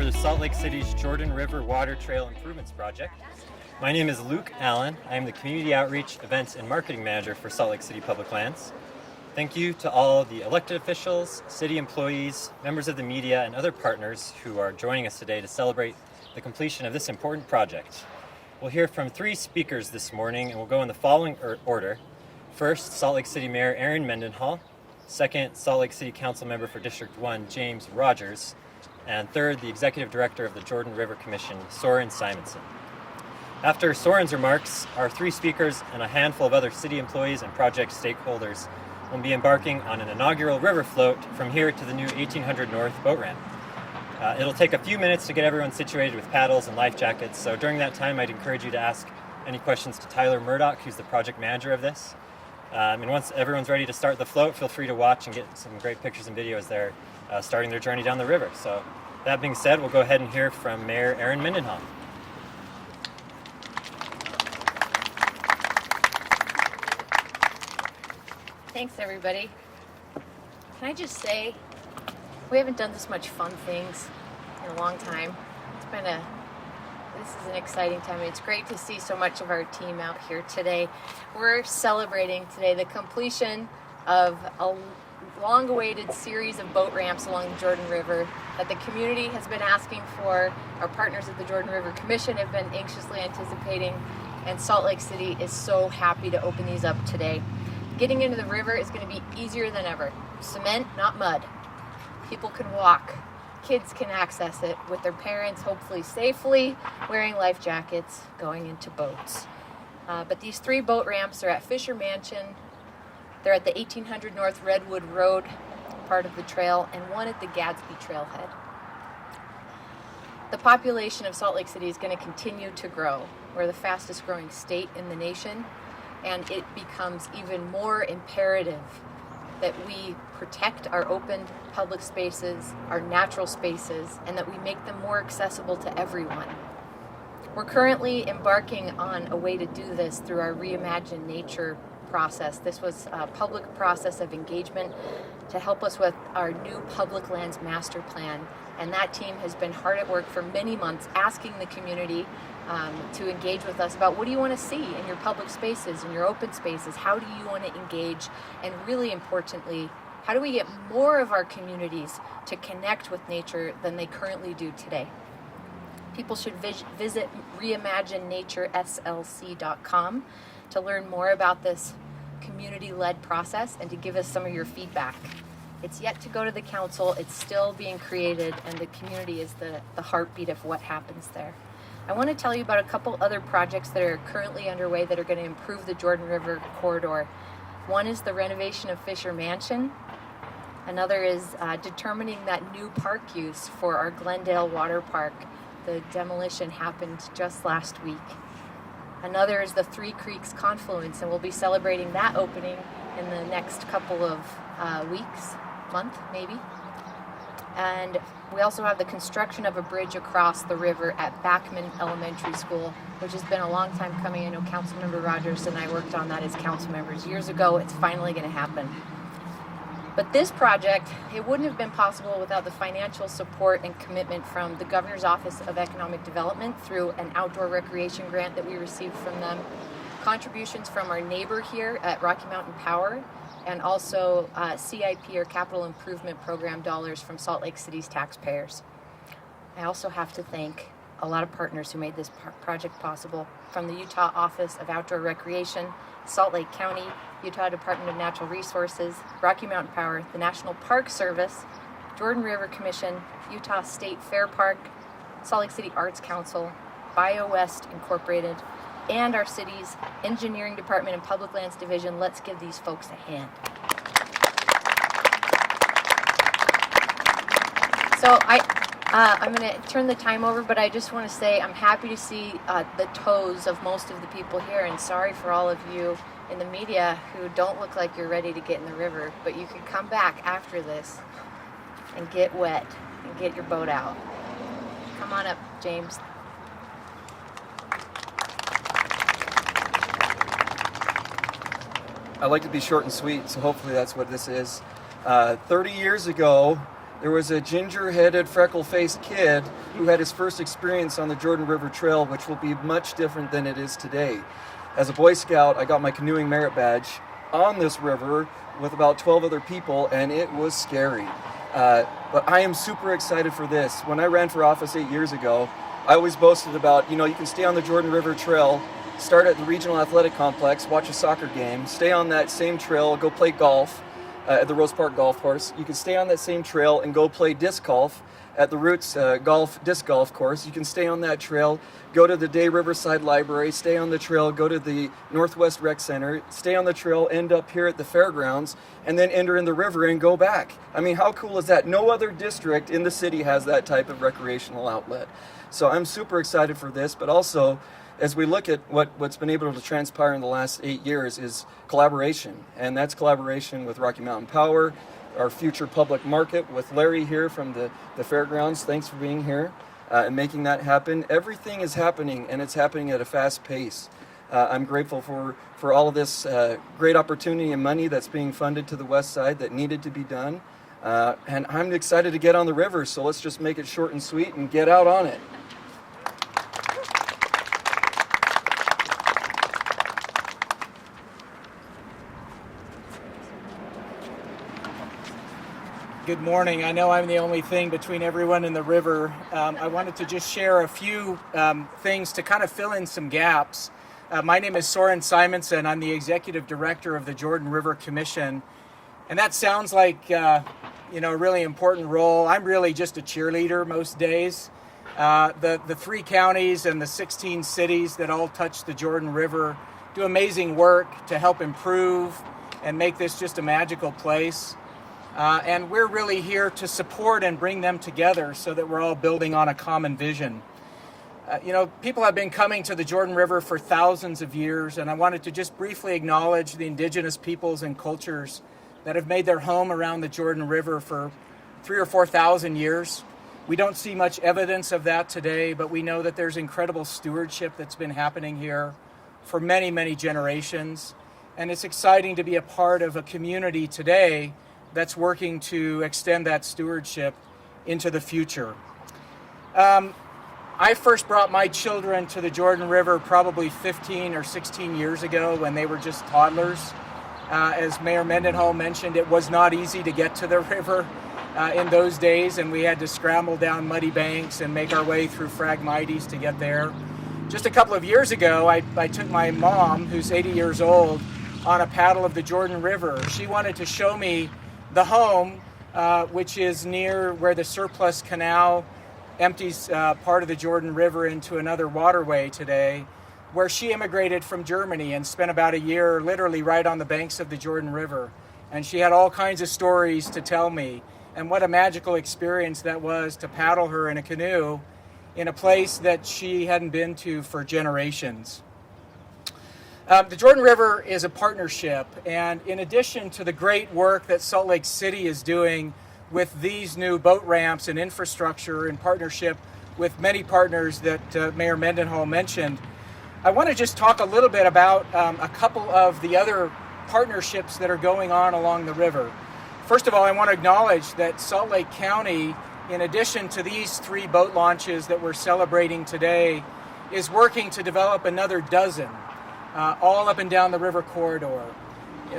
the Salt Lake City's Jordan River Water Trail Improvements Project. My name is Luke Allen. I am the Community Outreach, Events, and Marketing Manager for Salt Lake City Public Lands. Thank you to all the elected officials, city employees, members of the media, and other partners who are joining us today to celebrate the completion of this important project. We'll hear from 3 speakers this morning, and we'll go in the following order. First, Salt Lake City Mayor Erin Mendenhall. Second, Salt Lake City Council Member for District 1, James Rogers. And third, the Executive Director of the Jordan River Commission, Soren Simonson. After Soren's remarks, our 3 speakers and a handful of other city employees and project stakeholders will be embarking on an inaugural river float from here to the new 1800 North boat ramp. It'll take a few minutes to get everyone situated with paddles and life jackets, so during that time I'd encourage you to ask any questions to Tyler Murdoch, who's the project manager of this. And once everyone's ready to start the float, feel free to watch and get some great pictures and videos there starting their journey down the river. So that being said, we'll go ahead and hear from Mayor Erin Mendenhall. Thanks, everybody. Can I just say, we haven't done this much fun things in a long time. This is an exciting time. It's great to see so much of our team out here today. We're celebrating today the completion of a long-awaited series of boat ramps along the Jordan River that the community has been asking for. Our partners at the Jordan River Commission have been anxiously anticipating, and Salt Lake City is so happy to open these up today. Getting into the river is going to be easier than ever. Cement, not mud. People can walk. Kids can access it with their parents, hopefully safely, wearing life jackets, going into boats. But these 3 boat ramps are at Fisher Mansion. They're at the 1800 North Redwood Road, part of the trail, and one at the Gadsby Trailhead. The population of Salt Lake City is going to continue to grow. We're the fastest growing state in the nation, and it becomes even more imperative that we protect our open public spaces, our natural spaces, and that we make them more accessible to everyone. We're currently embarking on a way to do this through our Reimagine Nature process. This was a public process of engagement to help us with our new public lands master plan, and that team has been hard at work for many months asking the community to engage with us about what do you want to see in your public spaces, in your open spaces, how do you want to engage, and really importantly, how do we get more of our communities to connect with nature than they currently do today? People should visit reimaginenaturslc.com to learn more about this community-led process and to give us some of your feedback. It's yet to go to the council, it's still being created, and the community is the heartbeat of what happens there. I want to tell you about a couple other projects that are currently underway that are going to improve the Jordan River corridor. One is the renovation of Fisher Mansion. Another is determining that new park use for our Glendale Water Park. The demolition happened just last week. Another is the Three Creeks Confluence, and we'll be celebrating that opening in the next couple of weeks, month maybe. And we also have the construction of a bridge across the river at Backman Elementary School, which has been a long time coming. I know Councilmember Rogers and I worked on that as council members years ago. It's finally going to happen. But this project, it wouldn't have been possible without the financial support and commitment from the Governor's Office of Economic Development through an outdoor recreation grant that we received from them, contributions from our neighbor here at Rocky Mountain Power, and also CIP or Capital Improvement Program dollars from Salt Lake City's taxpayers. I also have to thank a lot of partners who made this project possible, from the Utah Office of Outdoor Recreation, Salt Lake County, Utah Department of Natural Resources, Rocky Mountain Power, the National Park Service, Jordan River Commission, Utah State Fair Park, Salt Lake City Arts Council, BioWest Incorporated, and our city's Engineering Department and Public Lands Division. Let's give these folks a hand. So I'm going to turn the time over, but I just want to say I'm happy to see the toes of most of the people here, and sorry for all of you in the media who don't look like you're ready to get in the river, but you can come back after this and get wet and get your boat out. Come on up, James. I like to be short and sweet, so hopefully that's what this is. 30 years ago, there was a ginger-headed, freckle-faced kid who had his first experience on the Jordan River Trail, which will be much different than it is today. As a Boy Scout, I got my canoeing merit badge on this river with about 12 other people, and it was scary. But I am super excited for this. When I ran for office 8 years ago, I always boasted about, you can stay on the Jordan River Trail, start at the regional athletic complex, watch a soccer game, stay on that same trail, go play golf at the Rose Park Golf Course. You can stay on that same trail and go play disc golf at the Roots disc golf course. You can stay on that trail, go to the Day Riverside Library, stay on the trail, go to the Northwest Rec Center, stay on the trail, end up here at the fairgrounds, and then enter in the river and go back. I mean, how cool is that? No other district in the city has that type of recreational outlet. So I'm super excited for this, but also as we look at what's been able to transpire in the last 8 years is collaboration, and that's collaboration with Rocky Mountain Power, our future public market with Larry here from the fairgrounds. Thanks for being here and making that happen. Everything is happening, and it's happening at a fast pace. I'm grateful for all of this great opportunity and money that's being funded to the west side that needed to be done. And I'm excited to get on the river, so let's just make it short and sweet and get out on it. Good morning. I know I'm the only thing between everyone and the river. I wanted to just share a few things to kind of fill in some gaps. My name is Soren Simonson. I'm the executive director of the Jordan River Commission. And that sounds like a really important role. I'm really just a cheerleader most days. The 3 counties and the 16 cities that all touch the Jordan River do amazing work to help improve and make this just a magical place. And we're really here to support and bring them together so that we're all building on a common vision. People have been coming to the Jordan River for thousands of years, and I wanted to just briefly acknowledge the indigenous peoples and cultures that have made their home around the Jordan River for 3,000 or 4,000 years. We don't see much evidence of that today, but we know that there's incredible stewardship that's been happening here for many, many generations. And it's exciting to be a part of a community today that's working to extend that stewardship into the future. I first brought my children to the Jordan River probably 15 or 16 years ago when they were just toddlers. As Mayor Mendenhall mentioned, it was not easy to get to the river in those days, and we had to scramble down muddy banks and make our way through Phragmites to get there. Just a couple of years ago, I took my mom, who's 80 years old, on a paddle of the Jordan River. She wanted to show me the home, which is near where the surplus canal empties part of the Jordan River into another waterway today, where she immigrated from Germany and spent about a year literally right on the banks of the Jordan River. And she had all kinds of stories to tell me, and what a magical experience that was to paddle her in a canoe in a place that she hadn't been to for generations. The Jordan River is a partnership, and in addition to the great work that Salt Lake City is doing with these new boat ramps and infrastructure in partnership with many partners that Mayor Mendenhall mentioned, I want to just talk a little bit about a couple of the other partnerships that are going on along the river. First of all, I want to acknowledge that Salt Lake County, in addition to these 3 boat launches that we're celebrating today, is working to develop another dozen, all up and down the river corridor.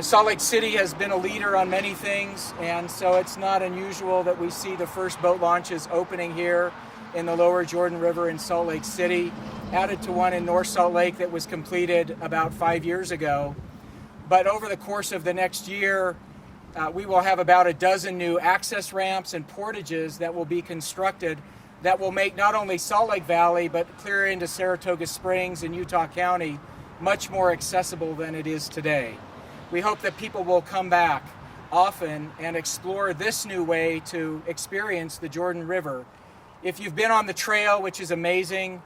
Salt Lake City has been a leader on many things, and so it's not unusual that we see the first boat launches opening here in the lower Jordan River in Salt Lake City, added to one in North Salt Lake that was completed about 5 years ago. But over the course of the next year, we will have about a dozen new access ramps and portages that will be constructed that will make not only Salt Lake Valley, but clear into Saratoga Springs and Utah County much more accessible than it is today. We hope that people will come back often and explore this new way to experience the Jordan River. If you've been on the trail, which is amazing,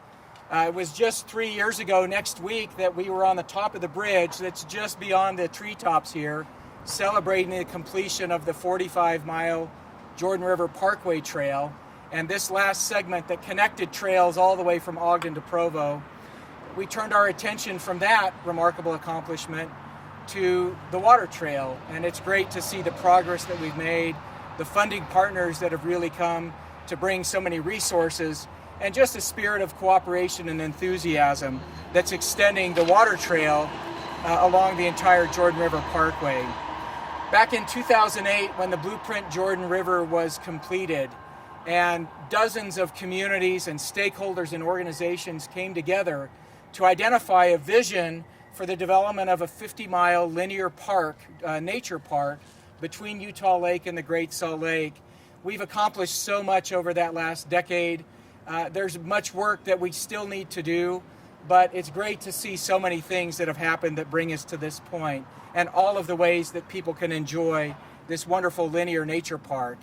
it was just 3 years ago next week that we were on the top of the bridge that's just beyond the treetops here, celebrating the completion of the 45-mile Jordan River Parkway Trail, and this last segment that connected trails all the way from Ogden to Provo. We turned our attention from that remarkable accomplishment to the water trail, and it's great to see the progress that we've made the funding partners that have really come to bring so many resources, and just a spirit of cooperation and enthusiasm that's extending the water trail along the entire Jordan River Parkway. Back in 2008, when the Blueprint Jordan River was completed, and dozens of communities and stakeholders and organizations came together to identify a vision for the development of a 50-mile linear park, nature park, between Utah Lake and the Great Salt Lake. We've accomplished so much over that last decade. There's much work that we still need to do, but it's great to see so many things that have happened that bring us to this point, and all of the ways that people can enjoy this wonderful linear nature park.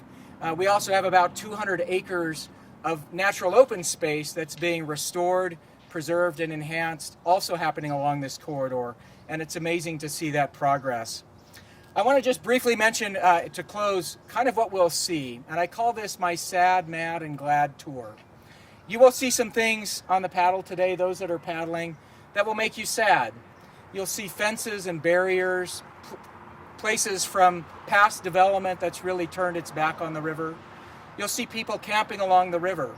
We also have about 200 acres of natural open space that's being restored, preserved, and enhanced, also happening along this corridor, and it's amazing to see that progress. I want to just briefly mention, to close, kind of what we'll see, and I call this my sad, mad, and glad tour. You will see some things on the paddle today, those that are paddling, that will make you sad. You'll see fences and barriers, places from past development that's really turned its back on the river. You'll see people camping along the river.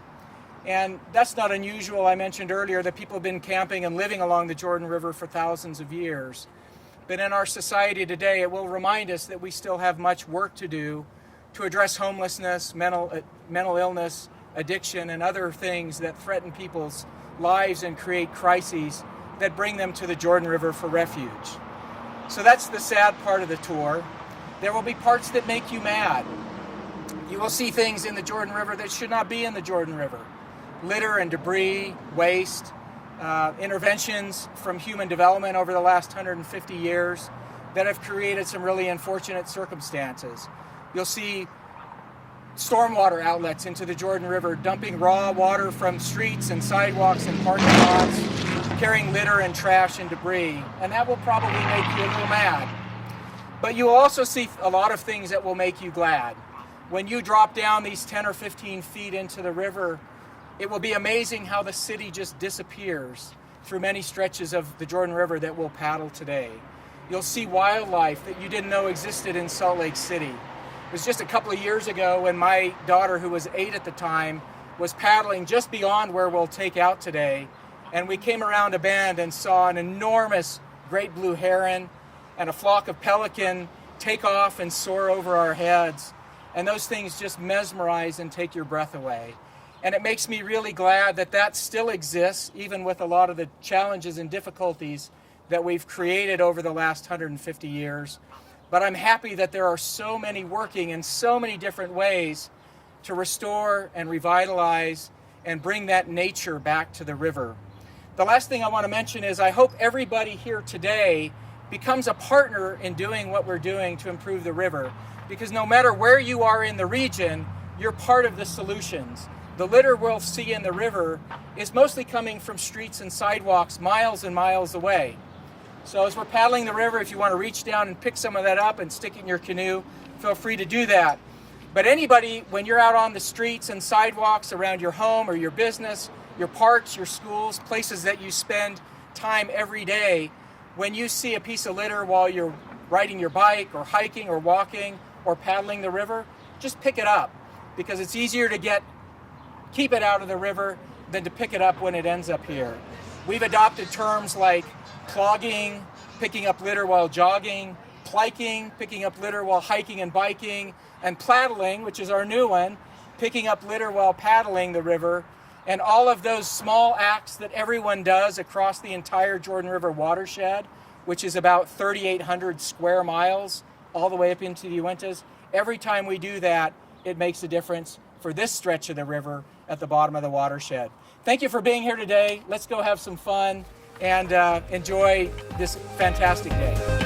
And that's not unusual. I mentioned earlier that people have been camping and living along the Jordan River for thousands of years. But in our society today, it will remind us that we still have much work to do to address homelessness, mental illness, addiction, and other things that threaten people's lives and create crises that bring them to the Jordan River for refuge. So that's the sad part of the tour. There will be parts that make you mad. You will see things in the Jordan River that should not be in the Jordan River. Litter and debris, waste, interventions from human development over the last 150 years that have created some really unfortunate circumstances. You'll see stormwater outlets into the Jordan River dumping raw water from streets and sidewalks and parking lots, carrying litter and trash and debris, and that will probably make you a little mad. But you will also see a lot of things that will make you glad. When you drop down these 10 or 15 feet into the river, it will be amazing how the city just disappears through many stretches of the Jordan River that we'll paddle today. You'll see wildlife that you didn't know existed in Salt Lake City. It was just a couple of years ago when my daughter, who was 8 at the time, was paddling just beyond where we'll take out today, and we came around a bend and saw an enormous great blue heron and a flock of pelican take off and soar over our heads, and those things just mesmerize and take your breath away. And it makes me really glad that that still exists, even with a lot of the challenges and difficulties that we've created over the last 150 years. But I'm happy that there are so many working in so many different ways to restore and revitalize and bring that nature back to the river. The last thing I want to mention is I hope everybody here today becomes a partner in doing what we're doing to improve the river, because no matter where you are in the region, you're part of the solutions. The litter we'll see in the river is mostly coming from streets and sidewalks miles and miles away. So as we're paddling the river, if you want to reach down and pick some of that up and stick it in your canoe, feel free to do that. But anybody, when you're out on the streets and sidewalks around your home or your business, your parks, your schools, places that you spend time every day, when you see a piece of litter while you're riding your bike or hiking or walking or paddling the river, just pick it up, because it's easier to keep it out of the river than to pick it up when it ends up here. We've adopted terms like clogging, picking up litter while jogging, pliking, picking up litter while hiking and biking, and pladdling, which is our new one, picking up litter while paddling the river. And all of those small acts that everyone does across the entire Jordan River watershed, which is about 3,800 square miles, all the way up into the Uintas, every time we do that, it makes a difference for this stretch of the river at the bottom of the watershed. Thank you for being here today. Let's go have some fun and enjoy this fantastic day.